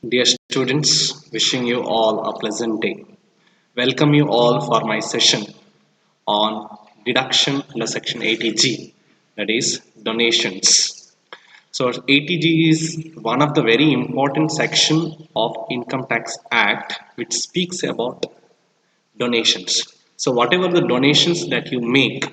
Dear students, wishing you all a pleasant day. Welcome you all for my session on deduction under section 80G, that is donations. So 80G is one of the very important section of Income Tax Act which speaks about donations. So whatever the donations that you make,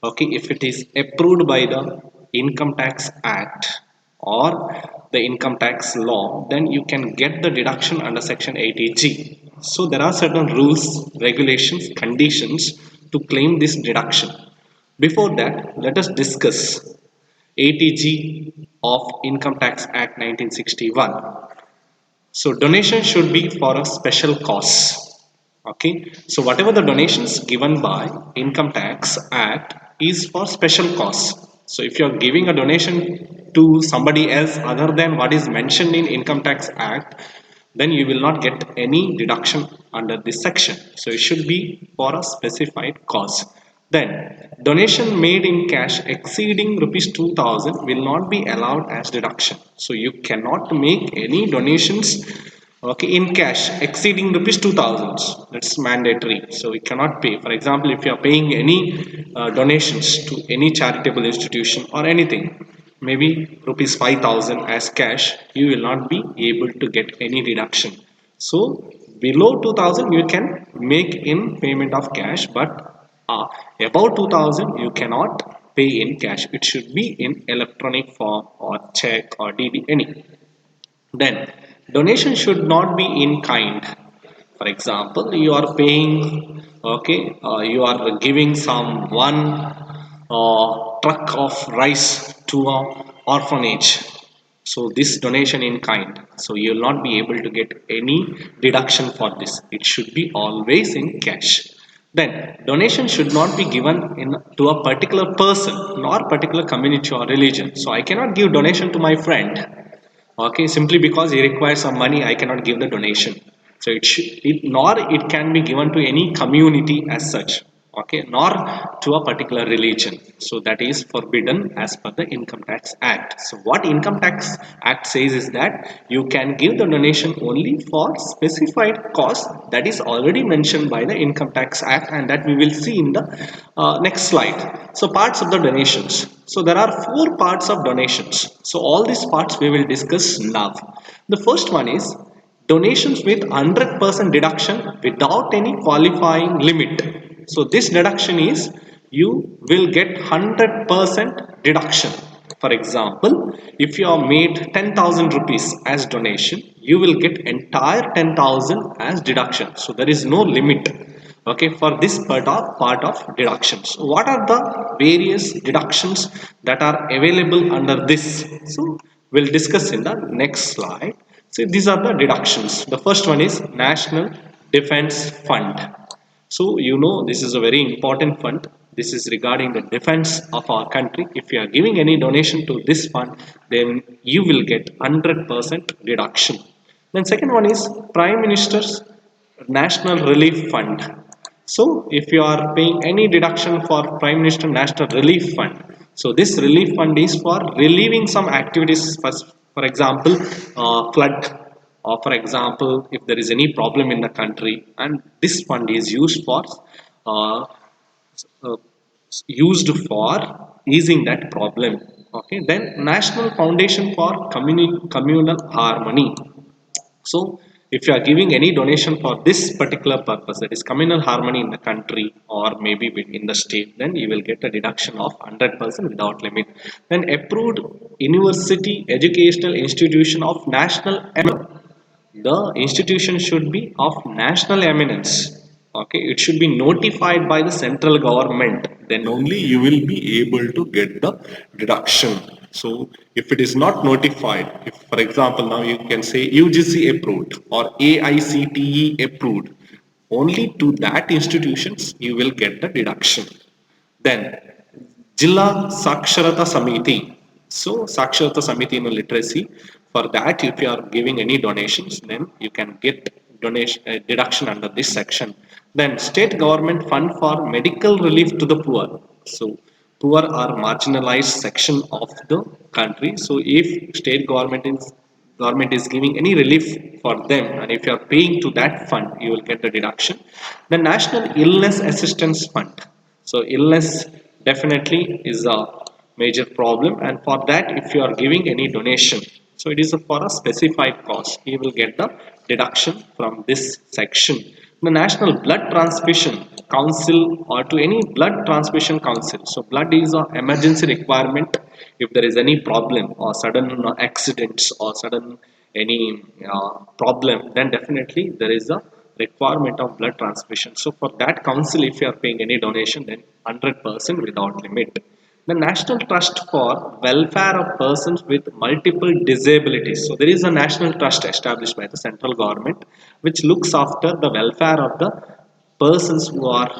okay, if it is approved by the Income Tax Act or the income tax law, then you can get the deduction under section 80G. So there are certain rules, regulations, conditions to claim this deduction. Before that, let us discuss 80G of Income Tax Act 1961. So donation should be for a special cause. Okay, so whatever the donations given by Income Tax Act is for special cause. So if you're giving a donation to somebody else other than what is mentioned in Income Tax Act, then you will not get any deduction under this section. So it should be for a specified cause. Then donation made in cash exceeding rupees 2000 will not be allowed as deduction. So you cannot make any donations, okay, in cash exceeding rupees 2000. That's mandatory. So we cannot pay. For example, if you are paying any donations to any charitable institution or anything, maybe rupees 5000 as cash, you will not be able to get any deduction. So below 2000 you can make in payment of cash, but above 2000 you cannot pay in cash. It should be in electronic form or check or DD, any. Then donation should not be in kind. For example, you are paying, okay, you are giving some one truck of rice to a orphanage. So this donation in kind. So you will not be able to get any deduction for this. It should be always in cash. Then donation should not be given to a particular person nor particular community or religion. So I cannot give donation to my friend, okay, simply because he requires some money. I cannot give the donation. So nor it can be given to any community as such, okay, nor to a particular religion. So that is forbidden as per the Income Tax Act. So what Income Tax Act says is that you can give the donation only for specified cause that is already mentioned by the Income Tax Act, and that we will see in the next slide. So parts of the donations. So there are four parts of donations. So all these parts we will discuss now. The first one is donations with 100% deduction without any qualifying limit. So this deduction is you will get 100% deduction. For example, if you are made 10,000 rupees as donation, you will get entire 10,000 as deduction. So there is no limit, okay, for this part of deductions. What are the various deductions that are available under this? So we'll discuss in the next slide. So these are the deductions. The first one is National Defense Fund. So you know this is a very important fund. This is regarding the defense of our country. If you are giving any donation to this fund, then you will get 100% deduction. Then second one is Prime Minister's National Relief Fund. So if you are paying any deduction for Prime Minister National Relief Fund, so this relief fund is for relieving some activities, for example, flood, or for example, if there is any problem in the country, and this fund is uh, uh, used for easing that problem. Okay, then National Foundation for Communal Harmony. So if you are giving any donation for this particular purpose, that is communal harmony in the country or maybe in the state, then you will get a deduction of 100% without limit. Then approved university educational institution of national eminence. The institution should be of national eminence. Okay, it should be notified by the central government. Then only you will be able to get the deduction. So if it is not notified, if for example now you can say UGC approved or AICTE approved, only to that institutions you will get the deduction. Then Jilla Saksharata Samiti. So Saksharata Samiti in literacy. For that, if you are giving any donations, then you can get donation deduction under this section. Then state government fund for medical relief to the poor. So poor are marginalized section of the country. So if state government is government is giving any relief for them, and if you are paying to that fund, you will get the deduction. The National Illness Assistance Fund. So illness definitely is a major problem, and for that, if you are giving any donation, so it is for a specified cause, you will get the deduction from this section. The National Blood Transfusion Council, or to any blood transfusion council. So blood is an emergency requirement if there is any problem or sudden accidents or sudden any problem, then definitely there is a requirement of blood transfusion. So for that council, if you are paying any donation, then 100% without limit. The National Trust for Welfare of Persons with Multiple Disabilities. So there is a national trust established by the central government which looks after the welfare of the persons who are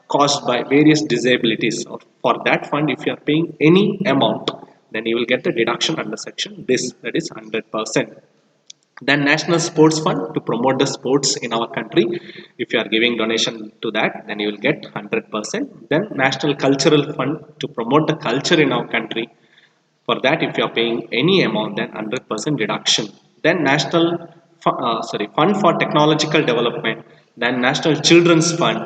caused by various disabilities. So for that fund, if you are paying any amount, then you will get the deduction under section this, that is 100%. Then National Sports Fund to promote the sports in our country. If you are giving donation to that, then you will get 100%. Then National Cultural Fund to promote the culture in our country. For that, if you are paying any amount, then 100% deduction. Then Fund for Technological Development. Then National Children's Fund.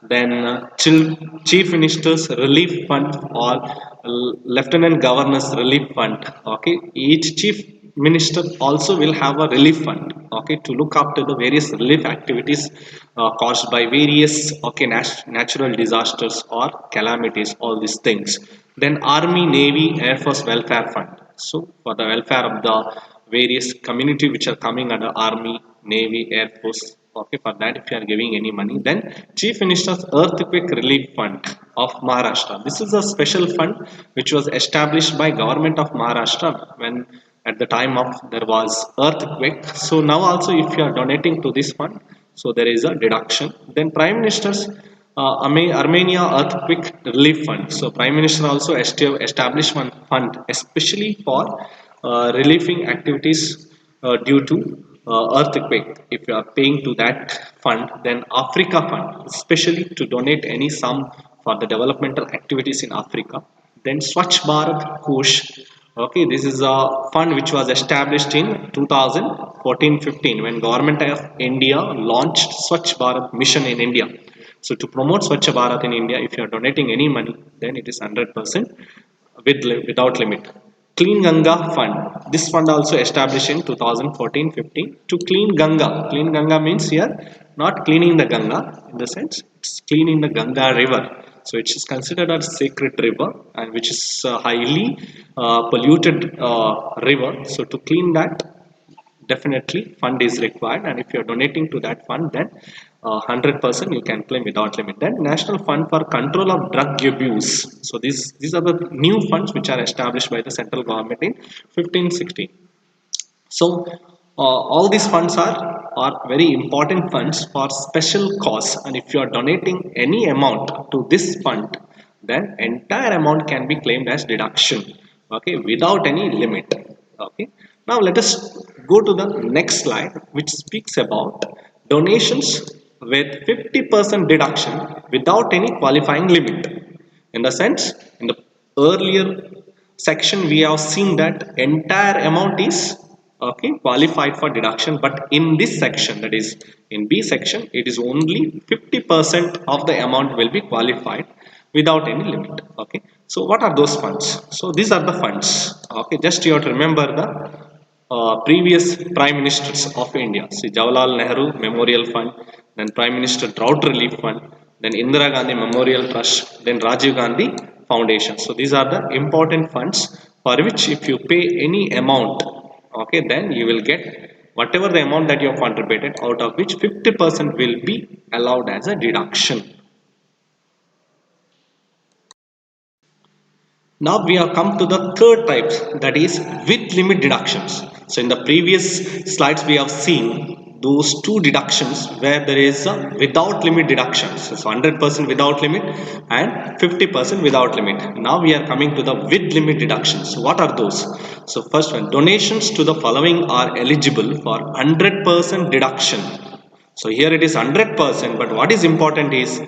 Then Chief Minister's Relief Fund or Lieutenant Governor's Relief Fund. Okay, each chief minister also will have a relief fund, okay, to look after the various relief activities caused by various, okay, natural disasters or calamities, all these things. Then Army, Navy, Air Force Welfare Fund. So for the welfare of the various community which are coming under Army, Navy, Air Force, okay, for that, if you are giving any money. Then Chief Minister's Earthquake Relief Fund of Maharashtra. This is a special fund which was established by government of Maharashtra when at the time of there was earthquake. So now also, if you are donating to this fund, so there is a deduction. Then Prime Minister's Armenia Earthquake Relief Fund. So Prime Minister also established one fund especially for relieving activities due to earthquake. If you are paying to that fund, then Africa Fund, especially to donate any sum for the developmental activities in Africa. Then Swachh Bharat Kosh. Okay, this is a fund which was established in 2014-15 when Government of India launched Swachh Bharat mission in India. So to promote Swachh Bharat in India, if you are donating any money, then it is 100% without limit. Clean Ganga Fund. This fund also established in 2014-15 to clean Ganga. Clean Ganga means here not cleaning the Ganga in the sense it's cleaning the Ganga river. So it is considered a sacred river and which is highly polluted river. So to clean that, definitely fund is required, and if you are donating to that fund, then 100% you can claim without limit. Then National Fund for Control of Drug Abuse. So these are the new funds which are established by the central government in 15-16. So all these funds are very important funds for special cause, and if you are donating any amount to this fund, then entire amount can be claimed as deduction, okay, without any limit. Okay, now let us go to the next slide, which speaks about donations with 50% deduction without any qualifying limit. In the sense, in the earlier section we have seen that entire amount is, okay, qualified for deduction, but in this section, that is in B section, it is only 50% of the amount will be qualified without any limit. Okay, so what are those funds? So these are the funds. Okay, just you have to remember the previous prime ministers of India. See, Jawaharlal Nehru Memorial Fund, then Prime Minister Drought Relief Fund, then Indira Gandhi Memorial Trust, then Rajiv Gandhi Foundation. So these are the important funds for which if you pay any amount, okay, then you will get whatever the amount that you have contributed, out of which 50% will be allowed as a deduction. Now we have come to the third type, that is with limit deductions. So in the previous slides we have seen those two deductions where there is a without limit deductions. So 100% without limit and 50% without limit. Now we are coming to the with limit deductions. So what are those? So first one, donations to the following are eligible for 100% deduction. So here it is 100%, but what is important is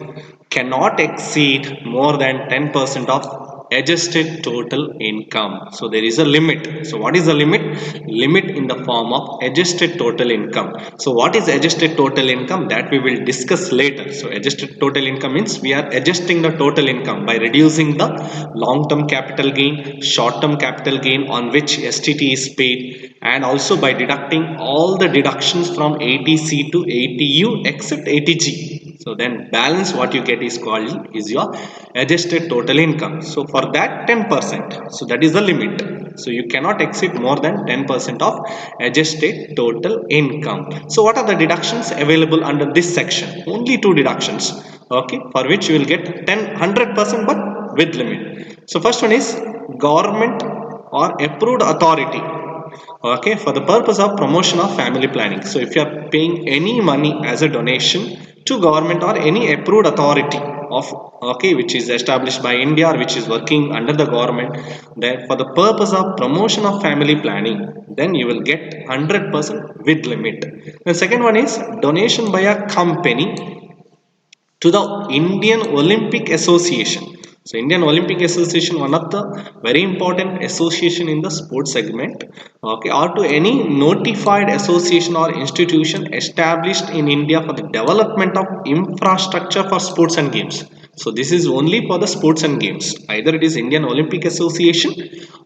cannot exceed more than 10% of adjusted total income. So there is a limit. So what is the limit? Limit in the form of adjusted total income. So what is adjusted total income? That we will discuss later. So adjusted total income means we are adjusting the total income by reducing the long-term capital gain, short-term capital gain on which STT is paid, and also by deducting all the deductions from ATC to ATU except ATG. So then balance what you get is called is your adjusted total income. So for that 10%. So that is the limit. So you cannot exceed more than 10% of adjusted total income. So what are the deductions available under this section? Only two deductions. Okay, for which you will get 100% but with limit. So first one is government or approved authority, okay, for the purpose of promotion of family planning. So if you are paying any money as a donation to government or any approved authority of, okay, which is established by India or which is working under the government, then for the purpose of promotion of family planning, then you will get 100% with limit. The second one is donation by a company to the Indian Olympic Association. So Indian Olympic Association, one of the very important association in the sports segment, okay, or to any notified association or institution established in India for the development of infrastructure for sports and games. So this is only for the sports and games. Either it is Indian Olympic Association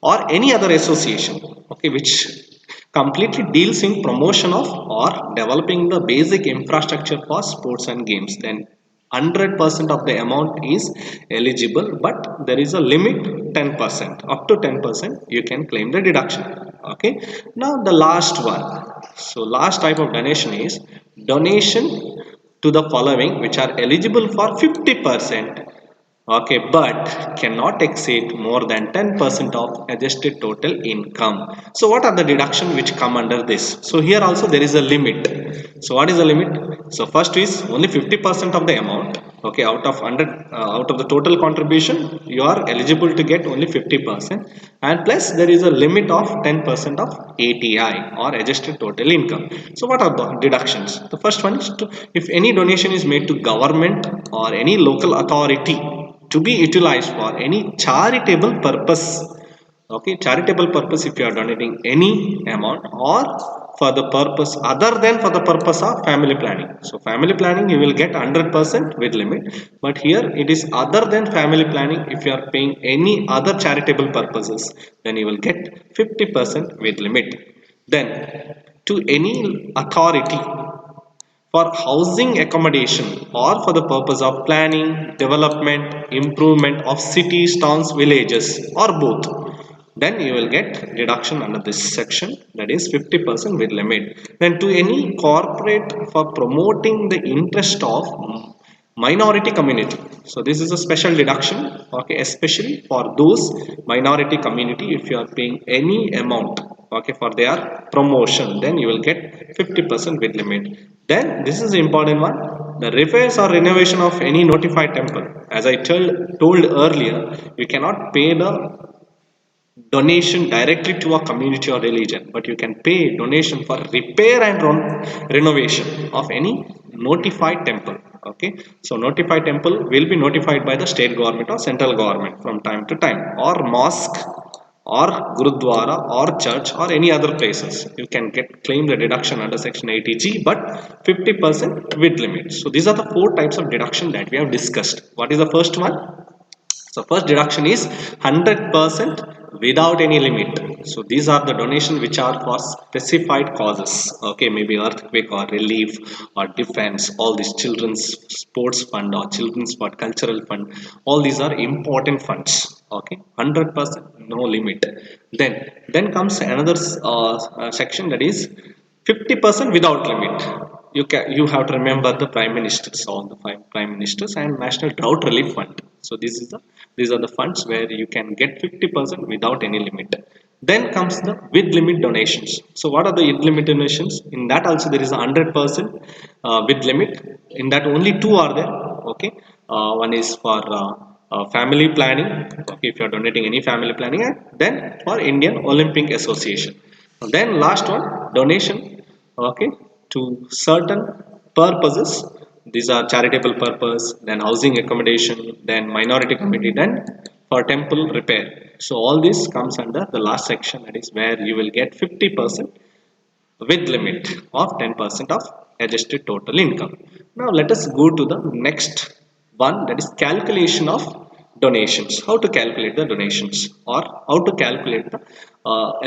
or any other association, okay, which completely deals in promotion of or developing the basic infrastructure for sports and games, then 100% of the amount is eligible, but there is a limit 10%. Up to 10% you can claim the deduction. Okay, now the last one. So last type of donation is donation to the following, which are eligible for 50%, okay, but cannot exceed more than 10% of adjusted total income. So what are the deduction which come under this? So here also there is a limit. So what is the limit? So first is only 50% of the amount, okay, out of 100, out of the total contribution you are eligible to get only 50%, and plus there is a limit of 10% of ATI or adjusted total income. So what are the deductions? The first one is to, if any donation is made to government or any local authority to be utilized for any charitable purpose, okay, charitable purpose, if you are donating any amount, or for the purpose other than for the purpose of family planning. So family planning you will get 100% with limit, but here it is other than family planning. If you are paying any other charitable purposes, then you will get 50% with limit. Then to any authority for housing accommodation or for the purpose of planning, development, improvement of cities, towns, villages, or both, then you will get deduction under this section, that is 50% with limit. Then to any corporate for promoting the interest of minority community. So this is a special deduction, okay, especially for those minority community. If you are paying any amount, okay, for their promotion, then you will get 50% with limit. Then this is the important one, the repairs or renovation of any notified temple. As I told earlier, you cannot pay the donation directly to a community or religion, but you can pay donation for repair and renovation of any notified temple. Okay, so notified temple will be notified by the state government or central government from time to time, or mosque or gurudwara or church or any other places. You can claim the deduction under section 80G, but 50% with limit. So these are the four types of deduction that we have discussed. What is the first one? So first deduction is 100% without any limit. So these are the donations which are for specified causes. Okay, maybe earthquake or relief or defense. All these children's sports fund or children's fund, cultural fund. All these are important funds. Okay, 100% no limit. Then comes another section, that is 50% without limit. You have to remember the prime ministers, all the five prime ministers, and national drought relief fund. So these are the funds where you can get 50% without any limit. Then comes the with limit donations. So what are the with limit donations? In that also there is a 100% with limit. In that only two are there. Okay, one is for family planning. Okay, if you are donating any family planning, and then for Indian Olympic Association. Then last one, donation, okay, to certain purposes. These are charitable purpose, then housing accommodation, then minority community, then for temple repair. So all this comes under the last section, that is where you will get 50% with limit of 10% of adjusted total income. Now let us go to the next one, that is calculation of donations. How to calculate the donations, or how to calculate the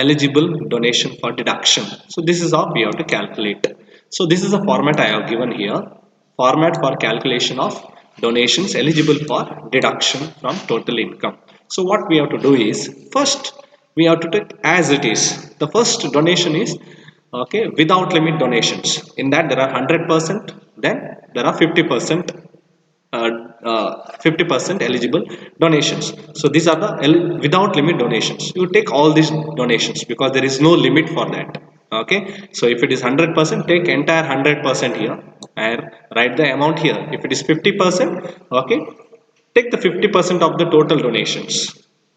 eligible donation for deduction. So this is how we have to calculate. So this is a format I have given here. Format for calculation of donations eligible for deduction from total income. So what we have to do is, first we have to take as it is. The first donation is okay without limit donations. In that there are 100%, then there are 50%, 50% eligible donations. So these are the without limit donations. You take all these donations because there is no limit for that. Okay, so if it is 100%, take entire 100% here and write the amount here. If it is 50%, okay, take the 50% of the total donations.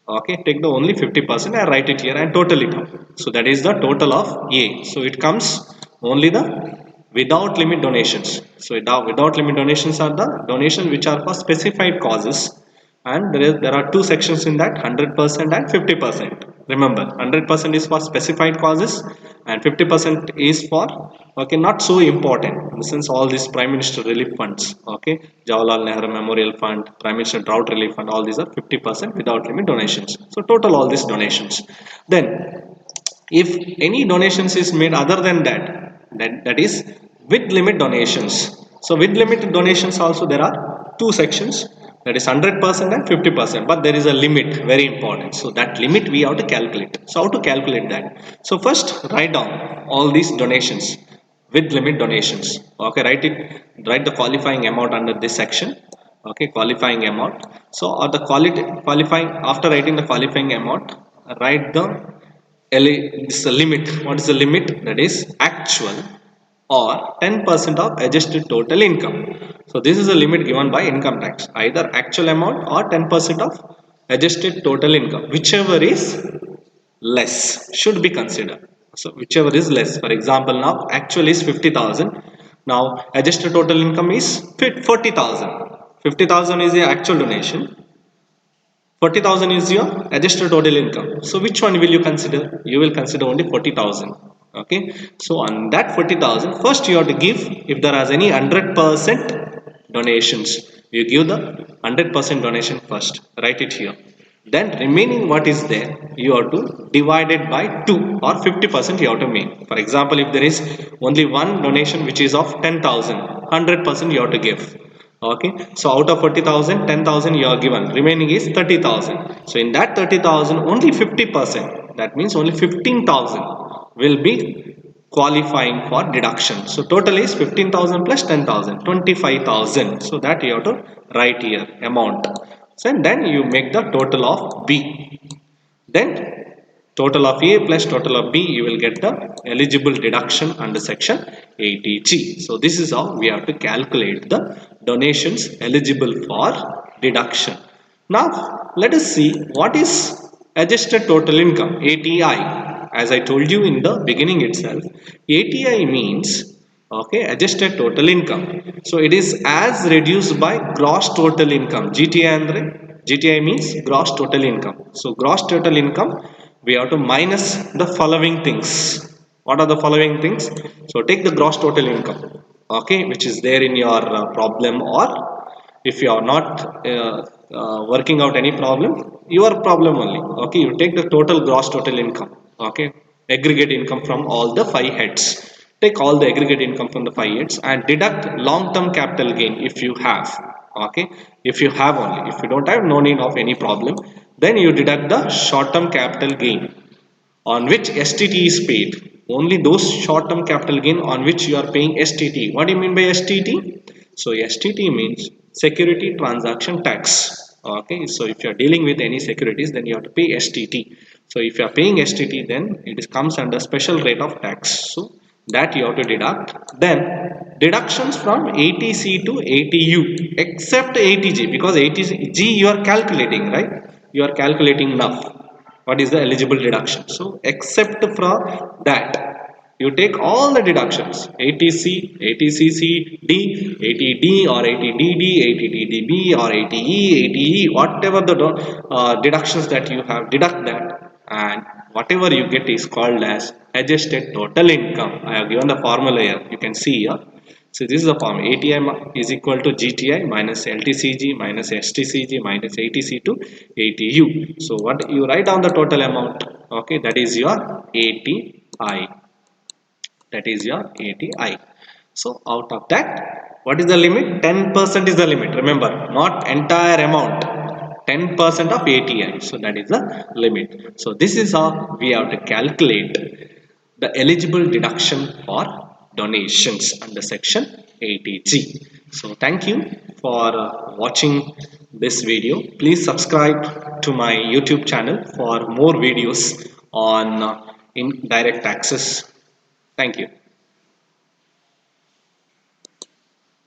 Okay, take the only 50% and write it here and total it up. So that is the total of A. So it comes only the without limit donations. So without limit donations are the donations which are for specified causes, and there are two sections in that, 100% and 50%. Remember, 100% is for specified causes and 50% is for okay not so important, in the sense all these Prime Minister relief funds, okay, Jawaharlal Nehru Memorial Fund, Prime Minister Drought Relief Fund, all these are 50% without limit donations. So total all these donations. Then if any donations is made other than that is with limit donations. So with limit donations also there are two sections, that is 100% and 50%, but there is a limit, very important. So that limit we have to calculate. So how to calculate that? So first write down all these donations with limit donations. Okay, write the qualifying amount under this section. Okay, qualifying amount. So or the qualifying, after writing the qualifying amount, write the this is a limit. What is the limit? That is actual or 10% of adjusted total income. So this is a limit given by income tax, either actual amount or 10% of adjusted total income, whichever is less should be considered. So whichever is less, for example, now actual is 50,000, now adjusted total income is 40,000. 50,000 is the actual donation, 40,000 is your adjusted total income. So which one will you consider? You will consider only 40,000. Okay. So on that 40,000, first you have to give, if there is any 100% donations, you give the 100% donation first. Write it here. Then remaining what is there, you have to divide it by 2, or 50% you have to make. For example, if there is only one donation which is of 10,000, 100% you have to give. Okay, so out of 40,000, 10,000 you are given, remaining is 30,000. So in that 30,000, only 50%, that means only 15,000 will be qualifying for deduction. So total is 15,000 plus 10,000, 25,000. So that you have to write here amount. So then you make the total of B. Then total of A plus total of B, you will get the eligible deduction under section 80G. So this is how we have to calculate the donations eligible for deduction. Now let us see what is adjusted total income, ATI. As I told you in the beginning itself, ATI means okay adjusted total income. So it is as reduced by gross total income. GTI means gross total income. So gross total income, we have to minus the following things. What are the following things? So take the gross total income, okay, which is there in your problem, or if you are not working out any problem, your problem only. Okay, you take the total gross total income. Okay, aggregate income from all the 5 heads. Take all the aggregate income from the 5 heads and deduct long-term capital gain if you have. Okay, if you have only, if you don't have, no need of any problem. Then you deduct the short-term capital gain on which STT is paid. Only those short-term capital gain on which you are paying STT. What do you mean by STT? So STT means security transaction tax. Okay, so if you are dealing with any securities, then you have to pay STT. So if you are paying STT, then it comes under special rate of tax. So that you have to deduct. Then deductions from ATC to ATU except ATG, because ATG you are calculating, right? You are calculating now what is the eligible deduction. So except for that, You take all the deductions ATC, ATCCD, ATD or ATDD, ATDDB or ATE, ATE, whatever the deductions that you have, deduct that, and whatever you get is called as adjusted total income. I have given the formula here. You can see here. So this is the form. ATI is equal to GTI minus LTCG minus STCG minus ATC to ATU. So what you write down the total amount. Okay, that is your ATI. That is your ATI. So out of that, what is the limit? 10% is the limit. Remember, not entire amount. 10% of ATI. So that is the limit. So this is how we have to calculate the eligible deduction for donations under section 80G. So thank you for watching this video. Please subscribe to my YouTube channel for more videos on indirect taxes. Thank you.